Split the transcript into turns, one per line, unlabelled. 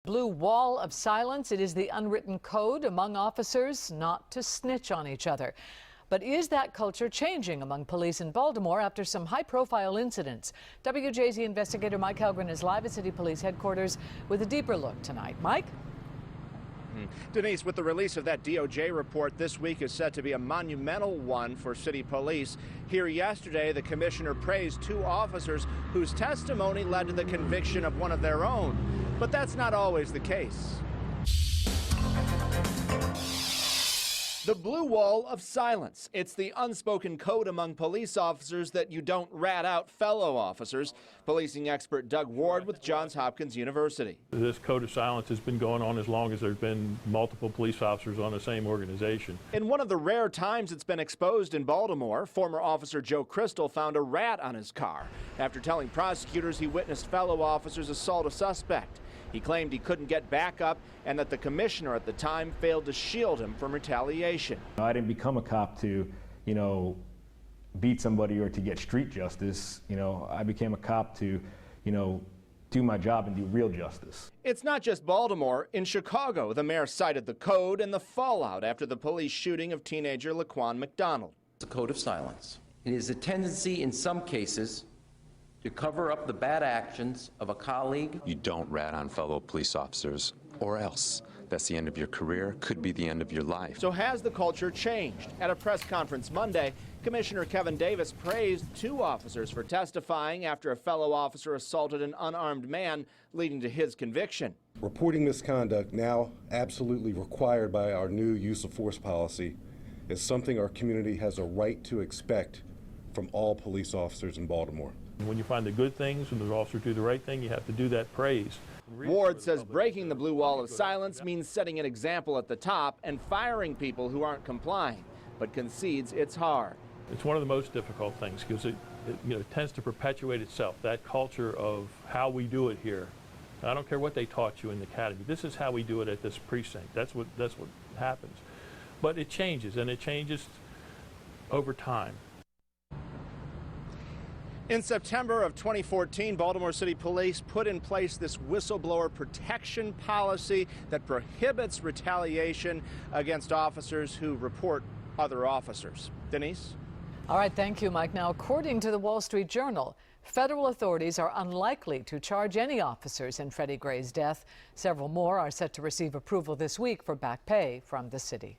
Blue wall of silence. It is the unwritten code among officers not to snitch on each other. But is that culture changing among police in Baltimore after some high-profile incidents? WJZ investigator Mike Helgren is live at City Police headquarters with a deeper look tonight. Mike?
Denise, with the release of that DOJ report, this week is set to be a monumental one for City Police. Here yesterday, the commissioner praised two officers whose testimony led to the conviction of one of their own. But that's not always the case. The blue wall of silence. It's the unspoken code among police officers that you don't rat out fellow officers. Policing expert Doug Ward with Johns Hopkins University.
This code of silence has been going on as long as there's been multiple police officers on the same organization.
In one of the rare times it's been exposed in Baltimore, former officer Joe Crystal found a rat on his car after telling prosecutors he witnessed fellow officers assault a suspect. He claimed he couldn't get back up and that the commissioner at the time failed to shield him from retaliation.
I didn't become a cop to, beat somebody or to get street justice. I became a cop to, do my job and do real justice.
It's not just Baltimore. In Chicago, the mayor cited the code and the fallout after the police shooting of teenager Laquan McDonald.
It's a code of silence. It is a tendency in some cases to cover up the bad actions of a colleague.
You don't rat on fellow police officers, or else that's the end of your career, could be the end of your life.
So has the culture changed? At a press conference Monday, Commissioner Kevin Davis praised two officers for testifying after a fellow officer assaulted an unarmed man, leading to his conviction.
Reporting misconduct, now absolutely required by our new use of force policy, is something our community has a right to expect from all police officers in Baltimore.
When you find the good things and the officers do the right thing, you have to do that praise.
Ward says breaking the blue wall of silence means setting an example at the top and firing people who aren't complying, but concedes it's hard.
It's one of the most difficult things because it tends to perpetuate itself, that culture of how we do it here. I don't care what they taught you in the academy. This is how we do it at this precinct. That's what happens. But it changes, and it changes over time.
In September of 2014, Baltimore City Police put in place this whistleblower protection policy that prohibits retaliation against officers who report other officers. Denise?
All right, thank you, Mike. Now, according to the Wall Street Journal, federal authorities are unlikely to charge any officers in Freddie Gray's death. Several more are set to receive approval this week for back pay from the city.